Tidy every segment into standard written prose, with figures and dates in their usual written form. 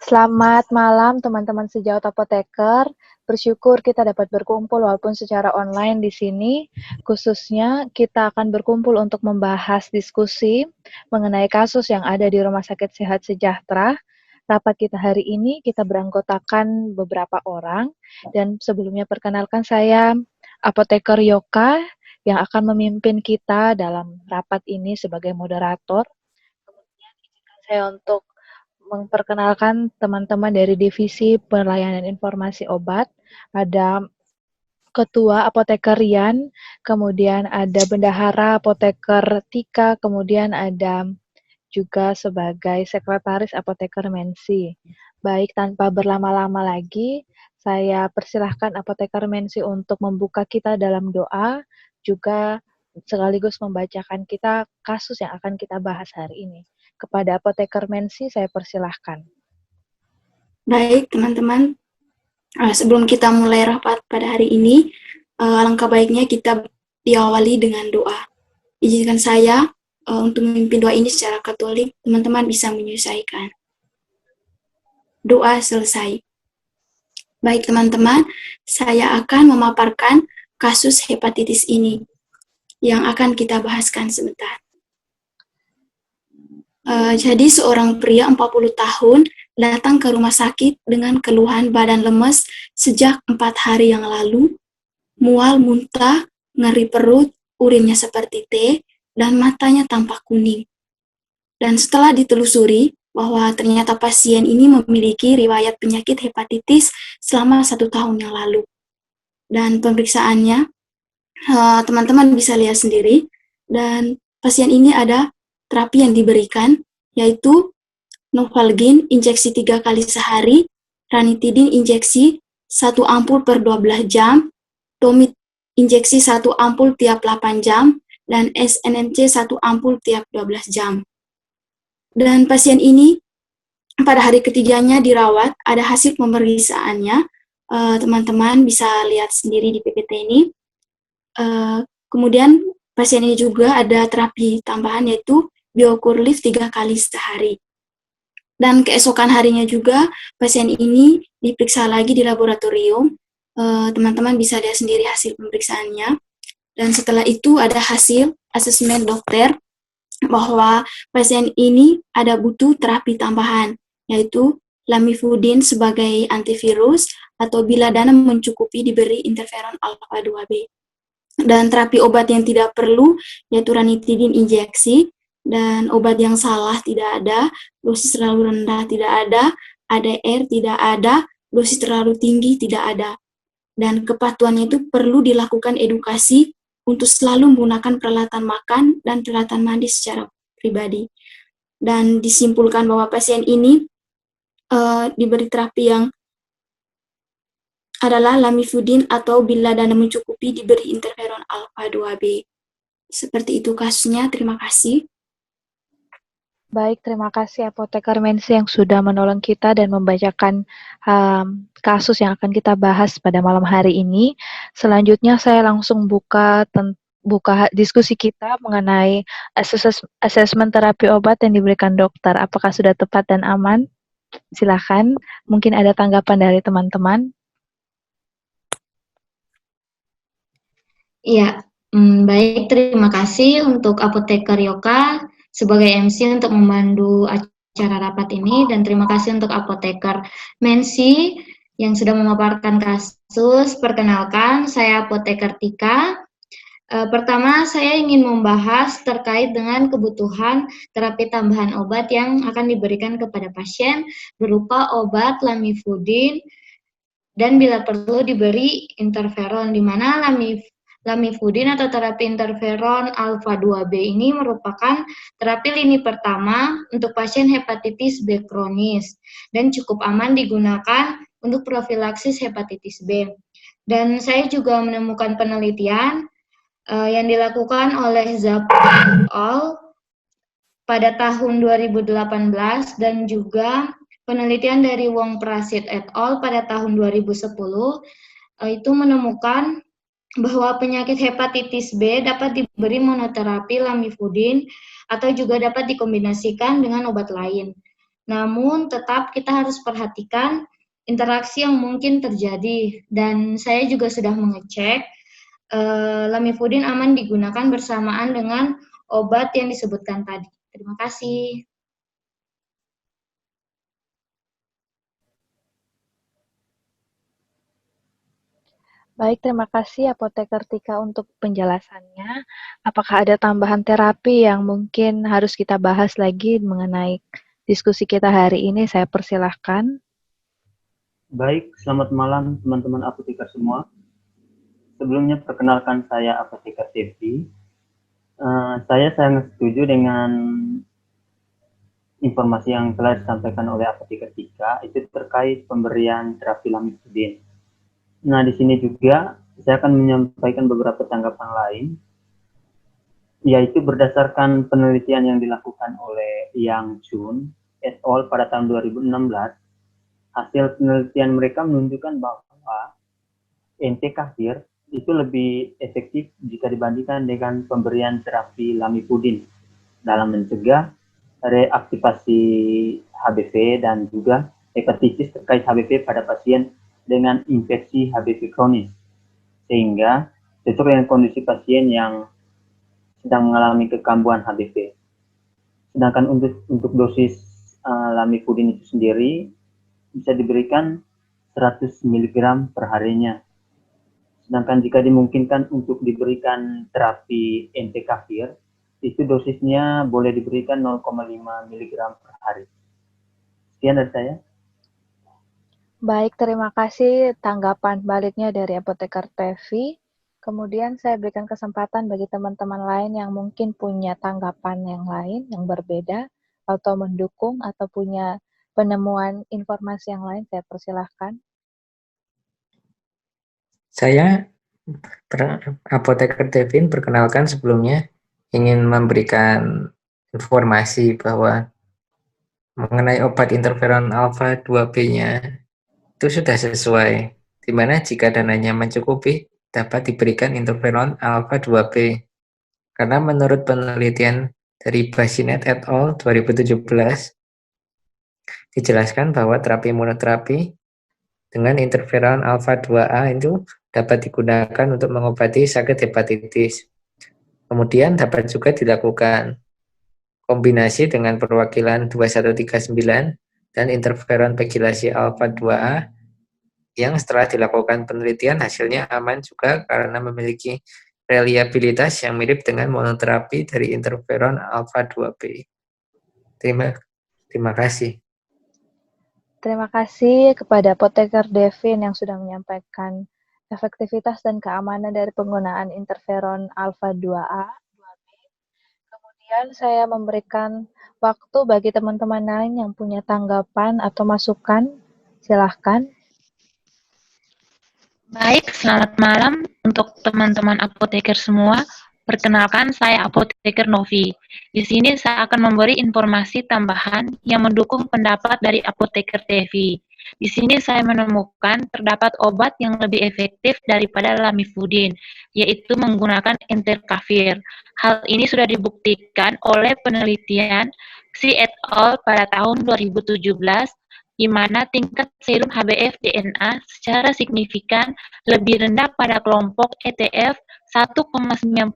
Selamat malam teman-teman sejawat apoteker. Bersyukur kita dapat berkumpul walaupun secara online di sini. Khususnya kita akan berkumpul untuk membahas diskusi mengenai kasus yang ada di Rumah Sakit Sehat Sejahtera. Rapat kita hari ini kita beranggotakan beberapa orang dan sebelumnya perkenalkan saya Apoteker Yoka yang akan memimpin kita dalam rapat ini sebagai moderator. Kemudian izinkan saya untuk memperkenalkan teman-teman dari Divisi Pelayanan Informasi Obat. Ada Ketua Apoteker Rian, kemudian ada Bendahara Apoteker Tika, kemudian ada juga sebagai Sekretaris Apoteker Mensi. Baik, tanpa berlama-lama lagi, saya persilahkan Apoteker Mensi untuk membuka kita dalam doa, juga sekaligus membacakan kita kasus yang akan kita bahas hari ini. Kepada Apoteker Mensi, saya persilahkan. Baik, teman-teman. Sebelum kita mulai rapat pada hari ini, alangkah baiknya kita diawali dengan doa. Izinkan saya untuk memimpin doa ini secara Katolik, teman-teman bisa menyesuaikan. Doa selesai. Baik, teman-teman, saya akan memaparkan kasus hepatitis ini yang akan kita bahaskan sebentar. Jadi seorang pria 40 tahun datang ke rumah sakit dengan keluhan badan lemes sejak 4 hari yang lalu, mual, muntah, nyeri perut, urinnya seperti teh, dan matanya tampak kuning. Dan setelah ditelusuri bahwa ternyata pasien ini memiliki riwayat penyakit hepatitis selama 1 tahun yang lalu. Dan pemeriksaannya, teman-teman bisa lihat sendiri, dan pasien ini ada terapi yang diberikan, yaitu Novalgin injeksi 3 kali sehari, ranitidin injeksi 1 ampul per 12 jam, Tomid injeksi 1 ampul tiap 8 jam, dan SNMC 1 ampul tiap 12 jam. Dan pasien ini pada hari ketiganya dirawat, ada hasil pemeriksaannya, teman-teman bisa lihat sendiri di PPT ini. Kemudian pasien ini juga ada terapi tambahan yaitu Biokurlif 3 kali sehari. Dan keesokan harinya juga pasien ini diperiksa lagi di laboratorium. Teman-teman bisa lihat sendiri hasil pemeriksaannya. Dan setelah itu ada hasil asesmen dokter bahwa pasien ini ada butuh terapi tambahan, yaitu lamivudin sebagai antivirus atau bila dana mencukupi diberi interferon alfa 2B. Dan terapi obat yang tidak perlu yaitu ranitidin injeksi, dan obat yang salah tidak ada, dosis terlalu rendah tidak ada, ADR tidak ada, dosis terlalu tinggi tidak ada. Dan kepatuhannya itu perlu dilakukan edukasi untuk selalu menggunakan peralatan makan dan peralatan mandi secara pribadi. Dan disimpulkan bahwa pasien ini diberi terapi yang adalah lamivudin atau bila dana mencukupi diberi interferon alfa 2B. Seperti itu kasusnya, terima kasih. Baik, terima kasih Apoteker Mensi yang sudah menolong kita dan membacakan kasus yang akan kita bahas pada malam hari ini. Selanjutnya saya langsung buka diskusi kita mengenai asesmen terapi obat yang diberikan dokter. Apakah sudah tepat dan aman? Silakan, mungkin ada tanggapan dari teman-teman. Iya, baik, terima kasih untuk Apoteker Yoka sebagai MC untuk memandu acara rapat ini, dan terima kasih untuk Apoteker Mensi yang sudah memaparkan kasus. Perkenalkan, saya Apoteker Tika. Pertama, saya ingin membahas terkait dengan kebutuhan terapi tambahan obat yang akan diberikan kepada pasien berupa obat lamivudin dan bila perlu diberi interferon, di mana lamivudin atau terapi interferon alfa 2B ini merupakan terapi lini pertama untuk pasien hepatitis B kronis dan cukup aman digunakan untuk profilaksis hepatitis B. Dan saya juga menemukan penelitian yang dilakukan oleh Zap et al. Pada tahun 2018 dan juga penelitian dari Wong Prasit et al. Pada tahun 2010 itu menemukan bahwa penyakit hepatitis B dapat diberi monoterapi lamivudin atau juga dapat dikombinasikan dengan obat lain. Namun tetap kita harus perhatikan interaksi yang mungkin terjadi. Dan saya juga sudah mengecek, lamivudin aman digunakan bersamaan dengan obat yang disebutkan tadi. Terima kasih. Baik, terima kasih Apoteker Tika untuk penjelasannya. Apakah ada tambahan terapi yang mungkin harus kita bahas lagi mengenai diskusi kita hari ini? Saya persilahkan. Baik, selamat malam teman-teman apoteker semua. Sebelumnya perkenalkan saya Apoteker Devi. Saya sangat setuju dengan informasi yang telah disampaikan oleh Apoteker Tika, itu terkait pemberian terapi lamivudin. Nah, di sini juga saya akan menyampaikan beberapa tanggapan lain, yaitu berdasarkan penelitian yang dilakukan oleh Yang Chun et al. Pada tahun 2016, hasil penelitian mereka menunjukkan bahwa entecavir itu lebih efektif jika dibandingkan dengan pemberian terapi lamivudin dalam mencegah reaktivasi HBV dan juga hepatitis terkait HBV pada pasien dengan infeksi HBV kronis, sehingga cocok dengan kondisi pasien yang sedang mengalami kekambuhan HBV. Sedangkan untuk dosis lamivudin itu sendiri bisa diberikan 100 mg per harinya. Sedangkan jika dimungkinkan untuk diberikan terapi entecavir, itu dosisnya boleh diberikan 0,5 mg per hari. Sekian dari saya. Baik, terima kasih tanggapan baliknya dari Apoteker Tevi. Kemudian saya berikan kesempatan bagi teman-teman lain yang mungkin punya tanggapan yang lain, yang berbeda, atau mendukung, atau punya penemuan informasi yang lain, saya persilahkan. Saya, Apoteker Devin, perkenalkan sebelumnya ingin memberikan informasi bahwa mengenai obat interferon alfa 2B-nya itu sudah sesuai, di mana jika dananya mencukupi dapat diberikan interferon alfa 2B. Karena menurut penelitian dari Bassinet et al. 2017 dijelaskan bahwa terapi imunoterapi dengan interferon alfa 2A itu dapat digunakan untuk mengobati sakit hepatitis. Kemudian dapat juga dilakukan kombinasi dengan perwakilan 2139 dan interferon pegilasi alfa 2A yang setelah dilakukan penelitian hasilnya aman juga karena memiliki reliabilitas yang mirip dengan monoterapi dari interferon alfa 2B. Terima kasih. Terima kasih kepada Apoteker Devin yang sudah menyampaikan efektivitas dan keamanan dari penggunaan interferon alfa 2A. Kemudian saya memberikan waktu bagi teman-teman lain yang punya tanggapan atau masukan. Silahkan. Baik, selamat malam untuk teman-teman apoteker semua. Perkenalkan, saya Apoteker Novi. Di sini saya akan memberi informasi tambahan yang mendukung pendapat dari Apoteker Tevi. Di sini saya menemukan terdapat obat yang lebih efektif daripada lamivudin, yaitu menggunakan entecavir. Hal ini sudah dibuktikan oleh penelitian Xi et al. Pada tahun 2017, di mana tingkat serum HbF DNA secara signifikan lebih rendah pada kelompok ETF 1,91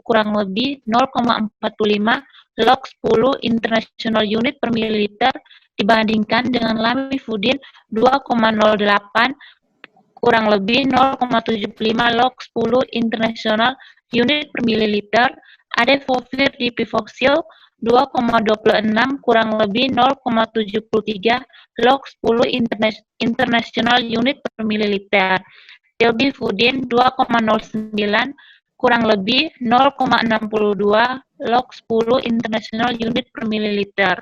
kurang lebih 0,45 log 10 international unit per mililiter dibandingkan dengan lamivudin 2,08 kurang lebih 0,75 log 10 international unit per mililiter. Adefovir dipivoxil 2,26 kurang lebih 0,73 log 10 international unit per mililiter. Tilbifudin 2,09 kurang lebih 0,62 log 10 international unit per mililiter.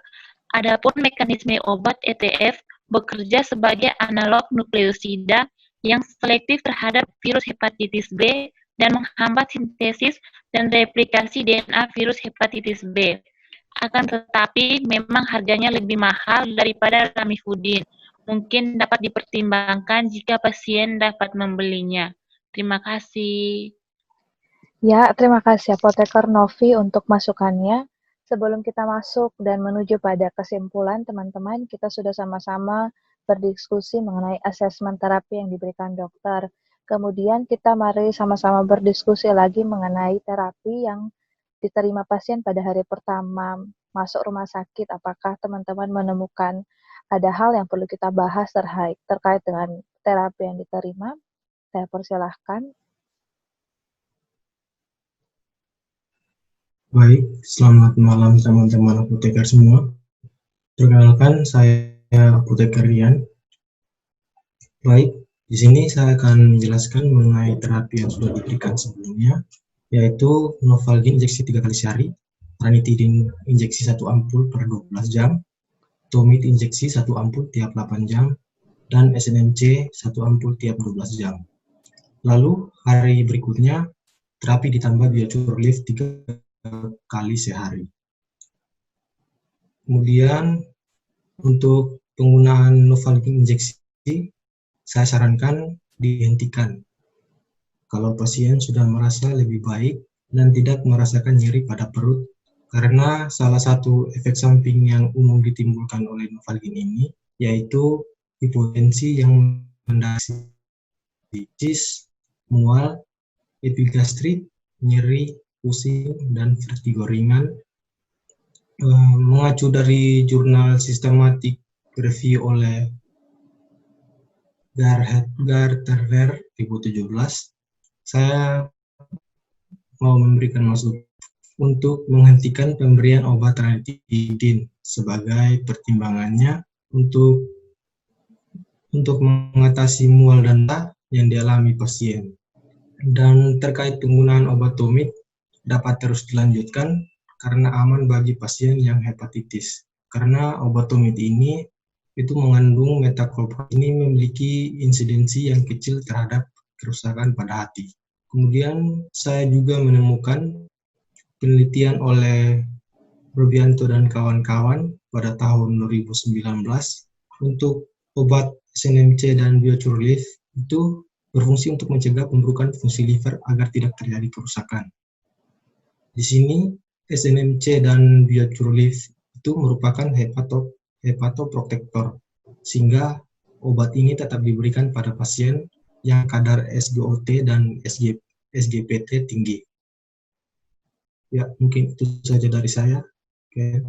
Adapun mekanisme obat ETF bekerja sebagai analog nukleosida yang selektif terhadap virus hepatitis B dan menghambat sintesis dan replikasi DNA virus hepatitis B. Akan tetapi, memang harganya lebih mahal daripada lamivudin. Mungkin dapat dipertimbangkan jika pasien dapat membelinya. Terima kasih. Ya, terima kasih Apoteker Novi untuk masukannya. Sebelum kita masuk dan menuju pada kesimpulan, teman-teman, kita sudah sama-sama berdiskusi mengenai asesmen terapi yang diberikan dokter. Kemudian kita mari sama-sama berdiskusi lagi mengenai terapi yang diterima pasien pada hari pertama masuk rumah sakit. Apakah teman-teman menemukan ada hal yang perlu kita bahas terkait dengan terapi yang diterima? Saya persilahkan. Baik, selamat malam teman-teman apoteker semua. Perkenalkan, saya apoteker Rian. Baik, di sini saya akan menjelaskan mengenai terapi yang sudah diberikan sebelumnya, yaitu Novalgin injeksi 3 kali sehari, ranitidin injeksi 1 ampul per 12 jam, Tomid injeksi 1 ampul tiap 8 jam, dan SNMC 1 ampul tiap 12 jam. Lalu, hari berikutnya, terapi ditambah Biocurliv 3 kali sehari. Kemudian untuk penggunaan Novalgin injeksi, saya sarankan dihentikan kalau pasien sudah merasa lebih baik dan tidak merasakan nyeri pada perut, karena salah satu efek samping yang umum ditimbulkan oleh Novalgin ini yaitu hipotensi yang mendasari, mual, epigastrit, nyeri, pusing, dan vertigo ringan. Mengacu dari jurnal Systematic Review oleh Gartner 2017, saya mau memberikan masukan untuk menghentikan pemberian obat ranitidin sebagai pertimbangannya untuk mengatasi mual dan muntah yang dialami pasien. Dan terkait penggunaan obat Tomid dapat terus dilanjutkan karena aman bagi pasien yang hepatitis. Karena obat Tomid ini itu mengandung metakolprom, ini memiliki insidensi yang kecil terhadap kerusakan pada hati. Kemudian saya juga menemukan penelitian oleh Robianto dan kawan-kawan pada tahun 2019 untuk obat SNMC dan Biocurliv itu berfungsi untuk mencegah pemburukan fungsi liver agar tidak terjadi kerusakan. Di sini SNMC dan Biocurliv itu merupakan hepatoprotektor, sehingga obat ini tetap diberikan pada pasien yang kadar SGOT dan SGPT tinggi. Ya, mungkin itu saja dari saya. Oke.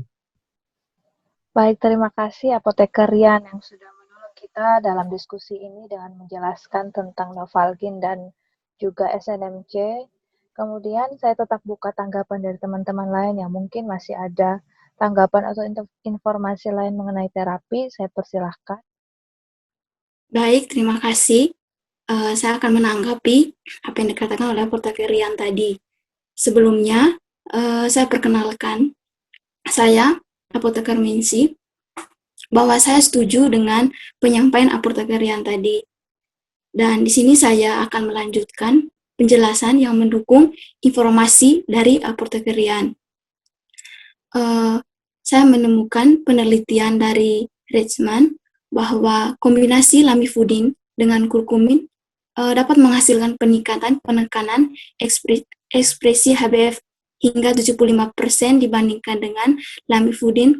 Baik, terima kasih Apoteker Rian yang sudah menolong kita dalam diskusi ini dengan menjelaskan tentang Novalgin dan juga SNMC. Kemudian saya tetap buka tanggapan dari teman-teman lain yang mungkin masih ada tanggapan atau informasi lain mengenai terapi. Saya persilahkan. Baik, terima kasih. Saya akan menanggapi apa yang dikatakan oleh apoteker Rian tadi. Sebelumnya, saya perkenalkan, saya apoteker Mensi, bahwa saya setuju dengan penyampaian apoteker Rian tadi. Dan di sini saya akan melanjutkan penjelasan yang mendukung informasi dari apoteker Rian. Saya menemukan penelitian dari Richman bahwa kombinasi lamivudin dengan kurkumin dapat menghasilkan penekanan ekspresi HbF hingga 75% dibandingkan dengan lamivudin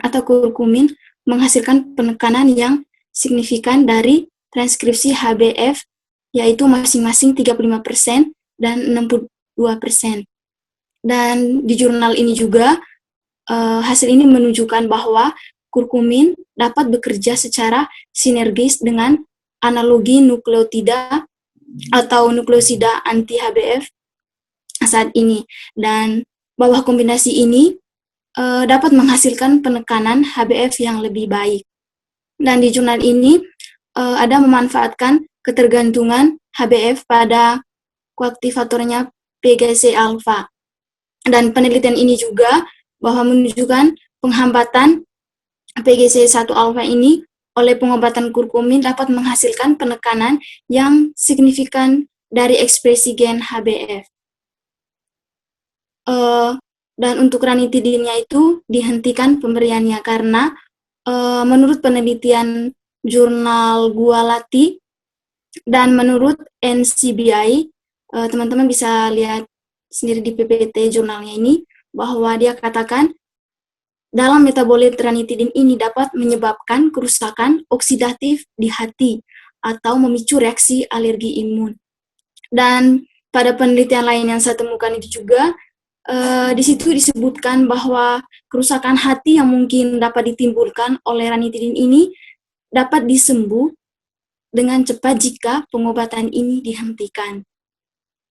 atau kurkumin menghasilkan penekanan yang signifikan dari transkripsi HbF, yaitu masing-masing 35% dan 62%. Dan di jurnal ini juga hasil ini menunjukkan bahwa kurkumin dapat bekerja secara sinergis dengan analogi nukleotida atau nukleosida anti-HbF saat ini, dan bahwa kombinasi ini dapat menghasilkan penekanan HbF yang lebih baik. Dan di jurnal ini ada memanfaatkan ketergantungan HbF pada koaktivatornya PGC alpha. Dan penelitian ini juga bahwa menunjukkan penghambatan PGC1 alpha ini oleh pengobatan kurkumin dapat menghasilkan penekanan yang signifikan dari ekspresi gen HbF. Dan untuk ranitidinnya itu dihentikan pemberiannya karena menurut penelitian jurnal Gualati dan menurut NCBI, teman-teman bisa lihat sendiri di PPT jurnalnya ini, bahwa dia katakan dalam metabolit ranitidin ini dapat menyebabkan kerusakan oksidatif di hati atau memicu reaksi alergi imun. Dan pada penelitian lain yang saya temukan itu juga, di situ disebutkan bahwa kerusakan hati yang mungkin dapat ditimbulkan oleh ranitidin ini dapat disembuh dengan cepat jika pengobatan ini dihentikan.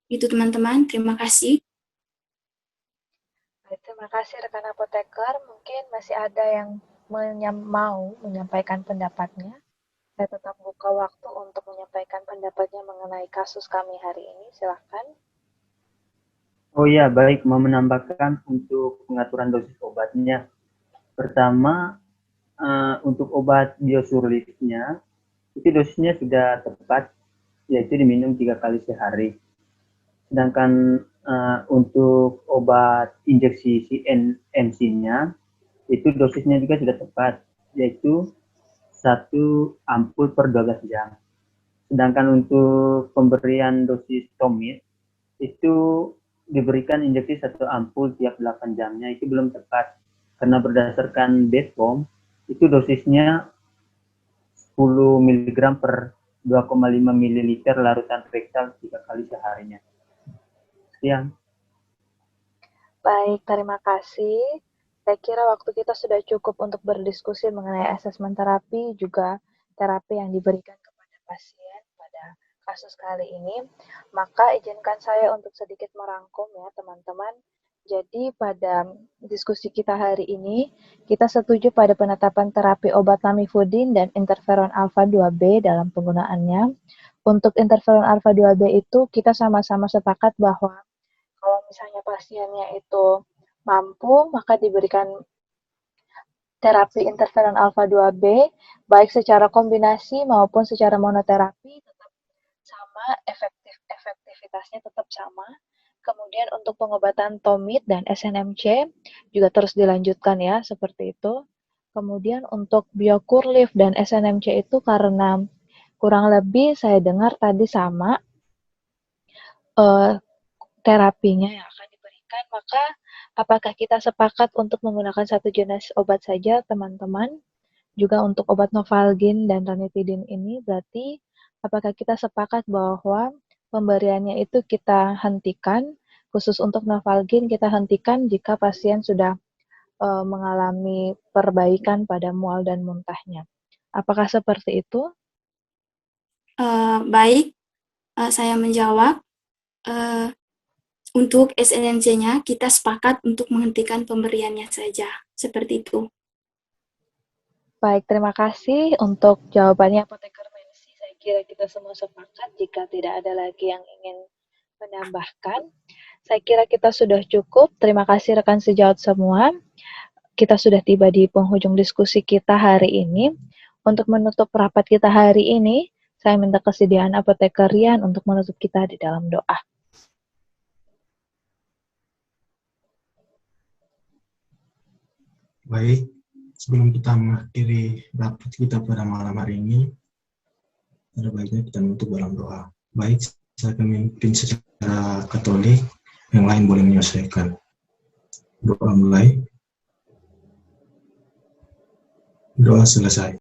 Itu teman-teman, terima kasih. Baik, terima kasih rekan apoteker. Mungkin masih ada yang mau menyampaikan pendapatnya. Saya tetap buka waktu untuk menyampaikan pendapatnya mengenai kasus kami hari ini. Silahkan. Oh ya, baik. Mau menambahkan untuk pengaturan dosis obatnya. Pertama, untuk obat biosurlifnya, itu dosisnya sudah tepat, yaitu diminum 3 kali sehari. Sedangkan untuk obat injeksi CNMC-nya, itu dosisnya juga sudah tepat, yaitu 1 ampul per 12 jam. Sedangkan untuk pemberian dosis Tomid, itu diberikan injeksi 1 ampul tiap 8 jamnya, itu belum tepat. Karena berdasarkan BPOM, itu dosisnya 10 mg per 2,5 ml larutan rektal 3 kali seharinya. Sekian. Baik, terima kasih. Saya kira waktu kita sudah cukup untuk berdiskusi mengenai asesmen terapi, juga terapi yang diberikan kepada pasien pada kasus kali ini. Maka izinkan saya untuk sedikit merangkum ya teman-teman. Jadi pada diskusi kita hari ini, kita setuju pada penetapan terapi obat lamivudin dan interferon alfa 2B dalam penggunaannya. Untuk interferon alfa 2B itu kita sama-sama sepakat bahwa kalau misalnya pasiennya itu mampu, maka diberikan terapi interferon alfa 2B, baik secara kombinasi maupun secara monoterapi, tetap sama, efektivitasnya tetap sama. Kemudian untuk pengobatan Tomid dan SNMC juga terus dilanjutkan ya, seperti itu. Kemudian untuk Biokurlif dan SNMC itu karena kurang lebih saya dengar tadi sama terapinya yang akan diberikan, maka apakah kita sepakat untuk menggunakan satu jenis obat saja, teman-teman? Juga untuk obat Novalgin dan ranitidin ini, berarti apakah kita sepakat bahwa pemberiannya itu kita hentikan, khusus untuk Novalgin kita hentikan jika pasien sudah mengalami perbaikan pada mual dan muntahnya. Apakah seperti itu? Baik, saya menjawab. Untuk SNMC-nya, kita sepakat untuk menghentikan pemberiannya saja. Seperti itu. Baik, terima kasih untuk jawabannya Apoteker Mensi. Saya kira kita semua sepakat. Jika tidak ada lagi yang ingin menambahkan, saya kira kita sudah cukup. Terima kasih rekan sejawat semua. Kita sudah tiba di penghujung diskusi kita hari ini. Untuk menutup rapat kita hari ini, saya minta kesediaan Apoteker Rian untuk menutup kita di dalam doa. Baik, sebelum kita mengakhiri rapat kita pada malam hari ini, ada baiknya kita menutup dalam doa. Baik, saya akan memimpin secara Katolik, yang lain boleh menyelesaikan. Doa mulai. Doa selesai.